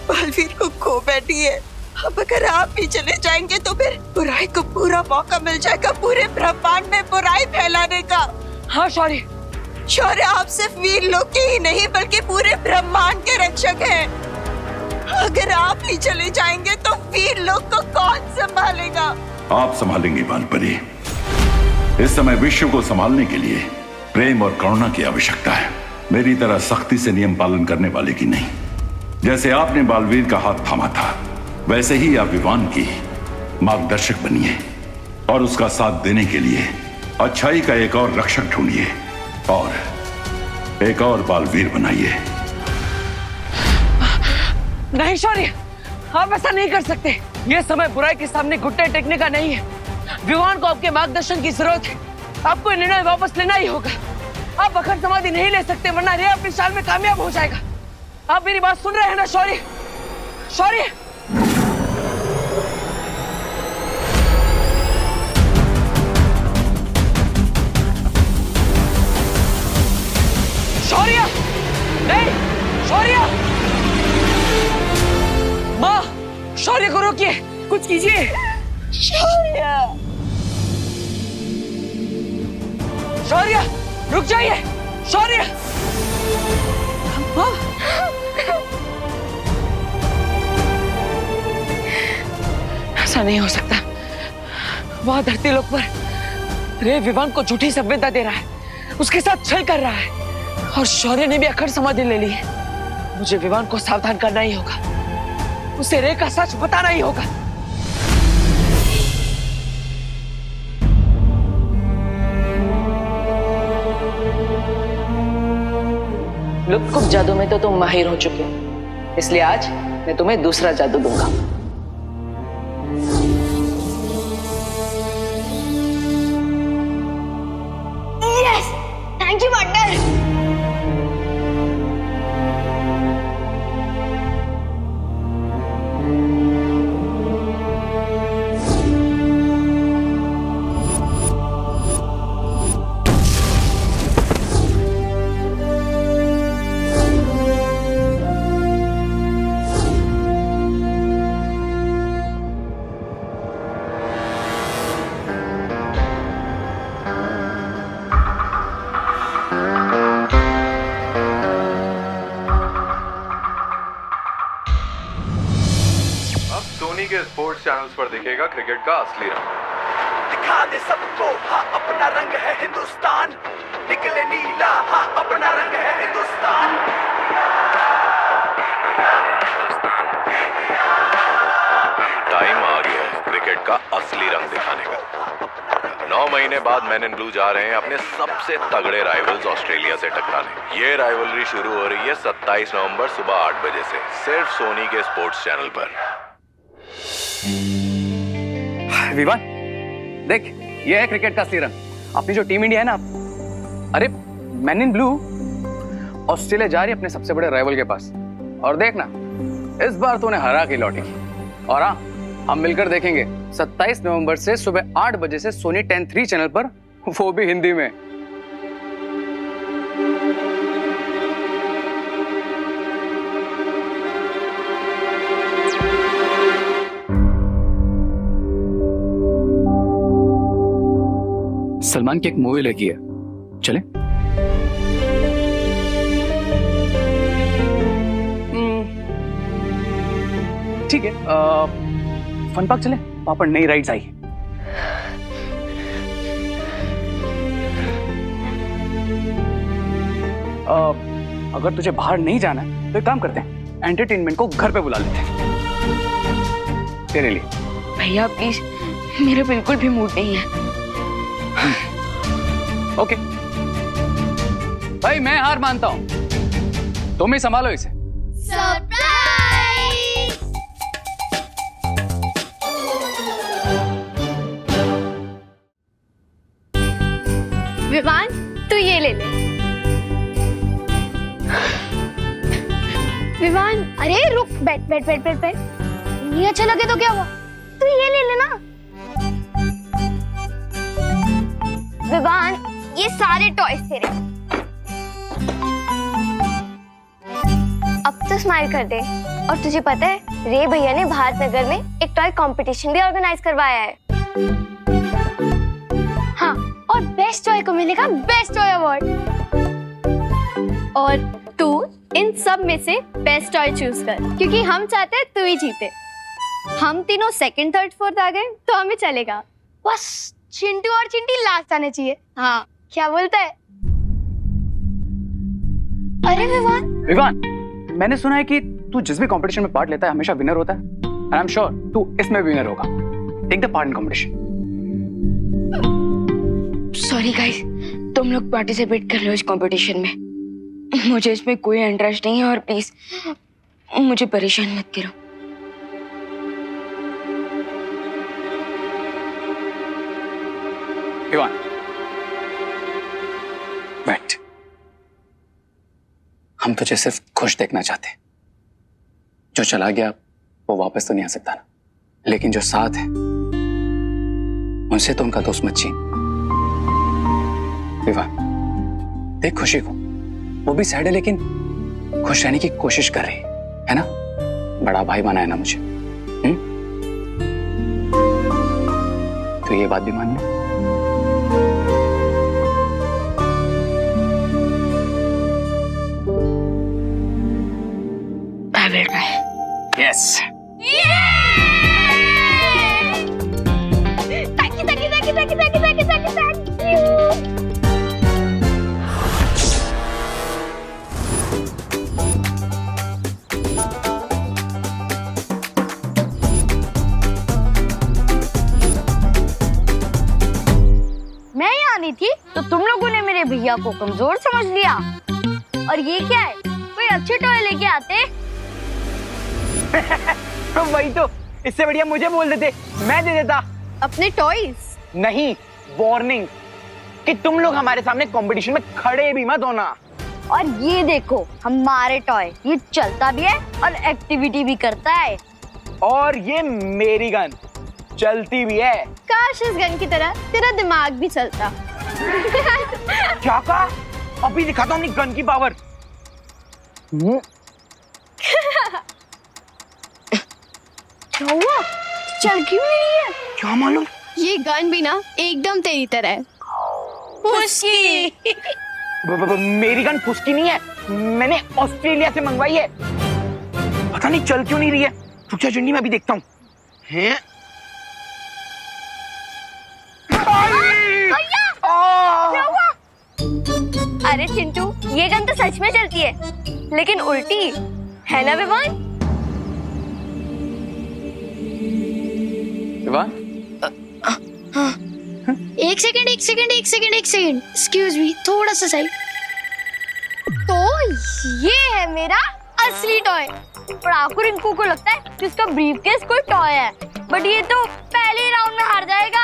बलवीर को खो बैठी है। अब अगर आप भी चले जाएंगे तो फिर बुराई को पूरा मौका मिल जाएगा पूरे ब्रह्मांड में बुराई फैलाने का। हाँ शौर्य, शौर्य आप सिर्फ वीर लोक के ही नहीं बल्कि पूरे ब्रह्मांड के रक्षक हैं। अगर आप ही चले जाएंगे तो वीर लोक को कौन संभालेगा? आप संभालेंगी बालपरी। इस समय विश्व को संभालने के लिए प्रेम और करुणा की आवश्यकता है, मेरी तरह सख्ती से नियम पालन करने वाले की नहीं। जैसे आपने बालवीर का हाथ थामा था वैसे ही आप विवान की मार्गदर्शक बनिए और उसका साथ देने के लिए अच्छाई का एक और रक्षक ढूंढिए और एक और बालवीर बनाइए। नहीं शौर्य, आप ऐसा नहीं कर सकते। यह समय बुराई के सामने घुटने टेकने का नहीं है। विवान को आपके मार्गदर्शन की जरूरत है। आपको निर्णय वापस लेना ही होगा। आप अखंड समाधि नहीं ले सकते वरना रे अपनी चाल में कामयाब हो जाएगा। आप मेरी बात सुन रहे हैं ना शौर्य? शौर्य, शौर्य, नहीं शौर्य, माँ, शौर्य को रोकिए, कुछ कीजिए। शौर्य, शौर्य रुक जाइए। शौर्य, हाँ? ऐसा नहीं हो सकता। वह धरती लोक पर रे विवान को झूठी संवेदना दे रहा है, उसके साथ छल कर रहा है और शौर्य ने भी अखंड समाधि ले ली है। मुझे विवान को सावधान करना ही होगा, उसे रे का सच बताना ही होगा। लुत्कुब जादू में तो तुम माहिर हो चुके हो, इसलिए आज मैं तुम्हें दूसरा जादू दूंगा। Yes, thank you wonder. Sony के स्पोर्ट्स चैनल्स पर दिखेगा क्रिकेट का असली रंग। दिखा दे सबको हाँ अपना रंग है हिंदुस्तान, निकले नीला हाँ अपना रंग है हिंदुस्तान। टाइम आ गया है क्रिकेट का असली रंग दिखाने का। 9 महीने बाद मैन इन ब्लू जा रहे हैं अपने सबसे तगड़े राइवल्स ऑस्ट्रेलिया से टकराने। ये राइवलरी शुरू हो रही है 27 नवंबर सुबह 8 बजे से, सिर्फ सोनी के स्पोर्ट्स चैनल पर। विवान देख, ये है क्रिकेट का असली रंग। अपनी जो टीम इंडिया है ना, अरे मैन इन ब्लू ऑस्ट्रेलिया जा रही है अपने सबसे बड़े राइवल के पास, और देखना इस बार तो उन्हें हरा के लौटेगी। और हाँ, हम मिलकर देखेंगे 27 नवंबर से सुबह 8 बजे से सोनी 10-3 चैनल पर, वो भी हिंदी में। सलमान की एक मूवी लगी है, चले? ठीक है, फन पार्क चले, वहां पर नई राइड्स आई है। अगर तुझे बाहर नहीं जाना है तो एक काम करते हैं, एंटरटेनमेंट को घर पे बुला लेते हैं तेरे लिए। भैया प्लीज, मेरा बिल्कुल भी मूड नहीं है। ओके भाई, मैं हार मानता हूं, तुम ही संभालो इसे। विवान, तू ये ले ले। विवान, अरे रुक, बैठ बैठ बैठ बैठ बैठ। नहीं अच्छा लगे तो क्या हुआ, तू ये ले लेना। विवान, ये सारे टॉयज तेरे। अब तो स्माइल कर दे। और तुझे पता है, रे भैया ने भारत नगर में एक टॉय कंपटीशन भी ऑर्गेनाइज करवाया है। हाँ, और बेस्ट टॉय को मिलेगा बेस्ट टॉय अवार्ड। और तू इन सब में से बेस्ट टॉय चूज कर, क्योंकि हम चाहते हैं तू ही जीते। हम तीनों सेकंड, थर्ड, फोर्थ आ गए तो हमें चलेगा। बस चिंटू और चिंटी लास्ट आने चाहिए। हाँ, क्या बोलता है? अरे विवान, मैंने सुना है कि तू जिस भी कंपटीशन में पार्ट लेता है हमेशा विनर होता है, एंड आई एम श्योर तू इसमें विनर होगा। Take the part in competition. Sorry guys, तुम लोग पार्टिसिपेट कर लो इस कंपटीशन में। मुझे इसमें कोई इंटरेस्ट नहीं है, और प्लीज मुझे परेशान मत करो। विवान, बैठ। हम तुझे सिर्फ खुश देखना चाहते। जो चला गया वो वापस तो नहीं आ सकता ना, लेकिन जो साथ है उनसे तो उनका दोस्त मत छीन। विवान, देख खुशी को, वो भी सैड है लेकिन खुश रहने की कोशिश कर रही है ना। बड़ा भाई बना है ना मुझे। तो ये बात भी मान ले। Yes. भैया को कमजोर समझ लिया। और ये क्या है, कोई अच्छे टॉय लेके आते। वही तो, इससे बढ़िया मुझे बोल देते, मैं दे देता। अपने टॉयज? नहीं, वार्निंग कि तुम लोग हमारे सामने कंपटीशन में खड़े भी मत होना। और ये देखो हमारे टॉय, ये चलता भी है और एक्टिविटी भी करता है। और ये मेरी गन चलती भी है। काश इस गन की तरह तेरा दिमाग भी चलता। क्या कहा? अभी दिखाता हूँ अपनी गन की पावर। क्या हुआ? चल क्यों नहीं है? क्या मालूम? ये गन भी ना एकदम तेरी तरह है। पुष्की। मेरी गन पुष्की नहीं है, मैंने ऑस्ट्रेलिया से मंगवाई है। पता नहीं चल क्यों नहीं रही है। रुक जा जंडी, मैं अभी देखता हूँ। हैं? क्या हुआ? अरे चिंटू, ये गन तो सच में चलती है, लेकिन उल्टी है ना विवान? विवान? एक सेकंड एक्सक्यूज मी, थोड़ा सा साइड। तो ये है मेरा असली टॉय। पर आपको रिंकू को लगता है कि उसका ब्रीफकेस कोई टॉय है, बट ये तो पहले राउंड में हार जाएगा।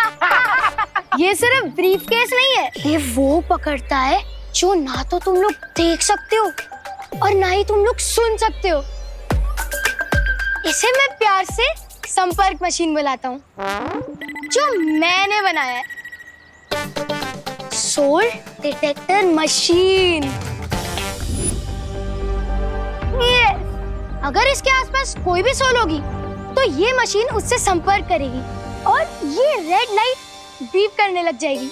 ये सिर्फ ब्रीफकेस नहीं है, ये वो पकड़ता है जो ना तो तुम लोग देख सकते हो और ना ही तुम लोग सुन सकते हो। इसे मैं प्यार से संपर्क मशीन बुलाता हूँ, जो मैंने बनाया है। Soul detector machine. अगर इसके आसपास कोई भी सोल होगी तो ये मशीन उससे संपर्क करेगी और ये रेड लाइट बीप करने लग जाएगी।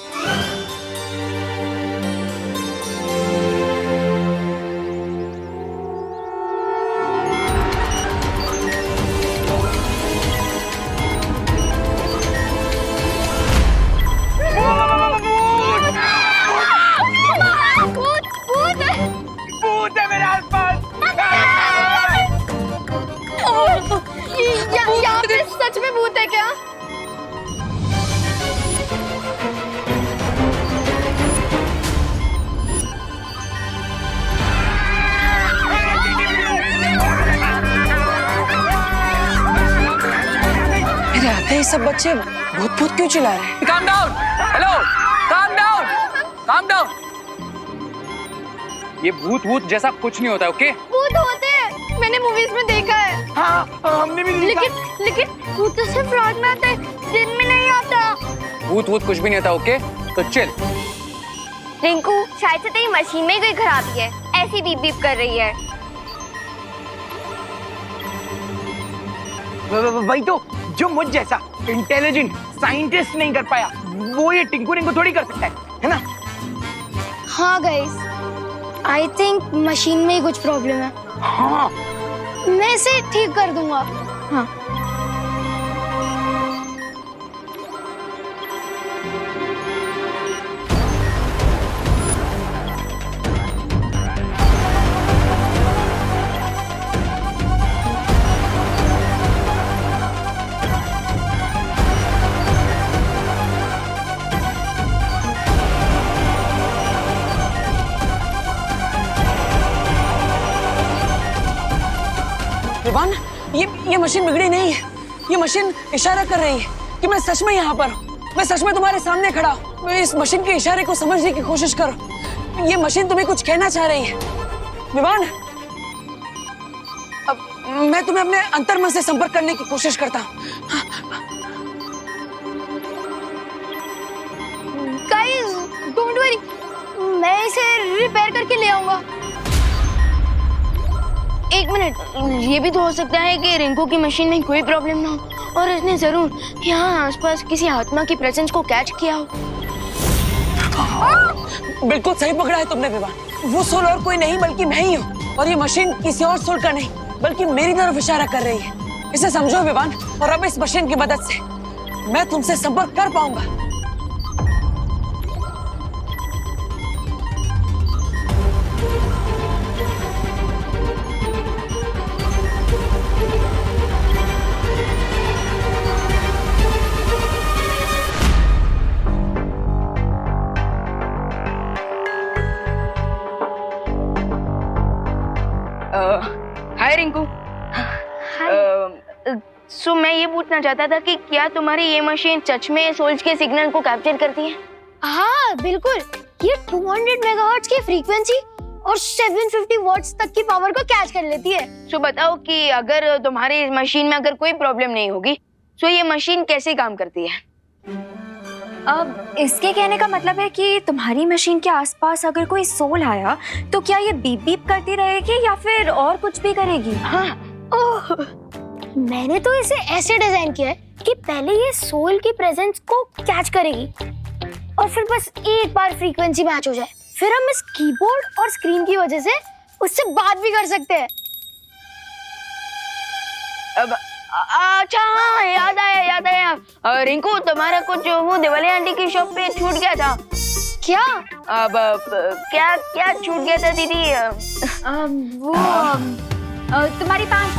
भूत है मेरे आसपास। यहाँ पे सच में भूत है क्या? मेरे आते ही सब बच्चे भूत भूत क्यों चिल्ला रहे हैं? Calm down, hello, calm down, calm down। ये भूत भूत जैसा कुछ नहीं होता, ओके? भूत होते हैं, मैंने मूवीज में देखा है। हाँ, हमने भी देखा। लेकिन भूत तो सिर्फ रात में आता है, दिन में नहीं आता। भूत भूत कुछ भी नहीं होता, ओके? तो चिल। रिंकू, शायद से तेरी मशीन में ही कोई खराबी है, ऐसी बीप बीप कर रही है। वही तो, जो मुझ जैसा इंटेलिजेंट साइंटिस्ट नहीं कर पाया, वो ये टिंकू रिंकू थोड़ी कर सकता है ना? हाँ गाइस, आई थिंक मशीन में ही कुछ प्रॉब्लम है। हाँ, मैं इसे ठीक कर दूंगा। हाँ। विवान, ये मशीन बिगड़ी नहीं है, ये मशीन इशारा कर रही है कि मैं सच में यहाँ पर हूँ, मैं सच में तुम्हारे सामने खड़ा हूँ। इस मशीन के इशारे को समझने की कोशिश करो। ये मशीन तुम्हें कुछ कहना चाह रही है। विवान, अब मैं तुम्हें अपने अंतर्मन से संपर्क करने की कोशिश करता हूँ। गाइस, डोंट वरी, मैं इसे रिपेयर करके ले आऊंगा। एक मिनट, ये भी तो हो सकता है कि रिंकू की मशीन में कोई प्रॉब्लम ना हो और इसने जरूर यहाँ आसपास किसी आत्मा की प्रेजेंस को कैच किया हो। बिल्कुल सही पकड़ा है तुमने विवान, वो सोल और कोई नहीं बल्कि मैं ही हूँ, और ये मशीन किसी और सोल का नहीं बल्कि मेरी तरफ इशारा कर रही है। इसे समझो विवान, और अब इस मशीन की मदद से मैं तुमसे संपर्क कर पाऊंगा। हाय रिंकू। सो मैं ये पूछना चाहता था कि क्या तुम्हारी ये मशीन सच में सोल्स के सिग्नल को कैप्चर करती है? हाँ बिल्कुल, ये 200 मेगाहर्ट्ज की फ्रीक्वेंसी और 750 वॉट्स तक की पावर को कैच कर लेती है। सो बताओ कि अगर तुम्हारी इस मशीन में अगर कोई प्रॉब्लम नहीं होगी तो ये मशीन कैसे काम करती है? अब इसके कहने का मतलब है कि तुम्हारी मशीन के आसपास अगर कोई सोल आया तो क्या ये बीप बीप करती रहेगी या फिर और कुछ भी करेगी? हाँ। ओह, मैंने तो इसे ऐसे डिजाइन किया है कि पहले ये सोल की प्रेजेंस को कैच करेगी और फिर बस एक बार फ्रीक्वेंसी मैच हो जाए, फिर हम इस कीबोर्ड और स्क्रीन की वजह से उससे बात भी कर सकते हैं। अब अच्छा हाँ, याद आया। रिंकू, तुम्हारा कुछ वो दिवाली आंटी की शॉप पे छूट गया था। क्या? अब क्या छूट गया था दीदी? वो तुम्हारी पैंट?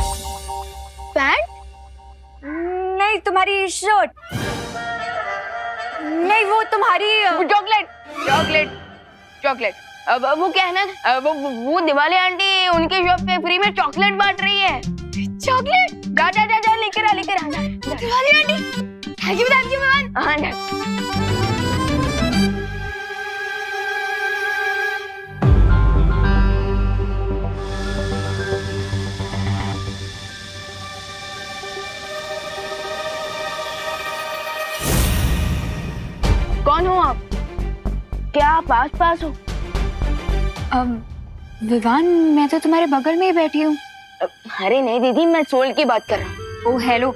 नहीं, तुम्हारी शर्ट। नहीं, वो तुम्हारी चॉकलेट। अब वो क्या है ना, वो दिवाली आंटी उनकी शॉप पे फ्री में चॉकलेट बांट रही है। चॉकलेट? जा लेकर आ दिवाली आंटी, थैंक यू मेहमान। हाँ कौन हो आप? क्या आप आस-पास हो? विवान, मैं तो तुम्हारे बगल में ही बैठी हूँ। अरे नहीं दीदी, मैं सोल की बात कर रहा हूँ। ओह हेलो,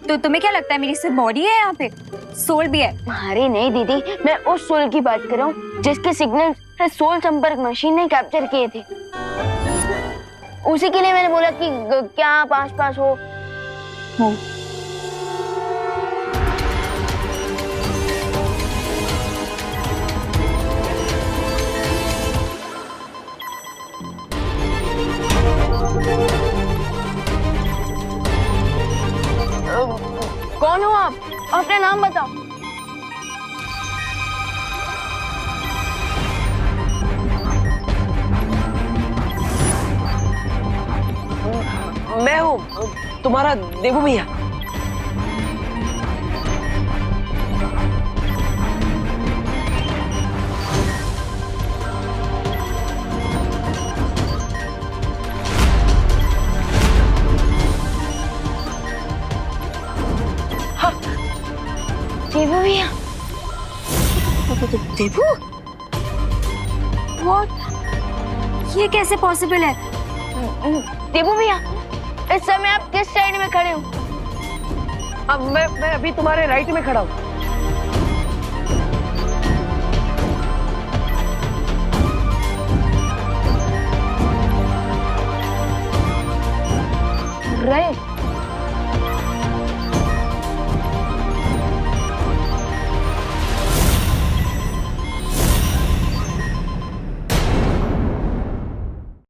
तो तुम्हें क्या लगता है मेरी सिर्फ बॉडी है यहाँ पे? सोल भी है? अरे नहीं दीदी, मैं उस सोल की बात कर रहा हूँ जिसके सिग्नल सोल संपर्क मशीन ने कैप्चर किए थे। उसी के लिए मैंने बोला कि क्या आप आस-पास हो? कौन हो आप? अपना नाम बताओ। मैं हूँ तुम्हारा देवू भैया। देवू भैया? देवू? What? ये कैसे पॉसिबल है? देवू भैया, इस समय आप किस साइड में खड़े हो? अब मैं अभी तुम्हारे राइट में खड़ा हूँ।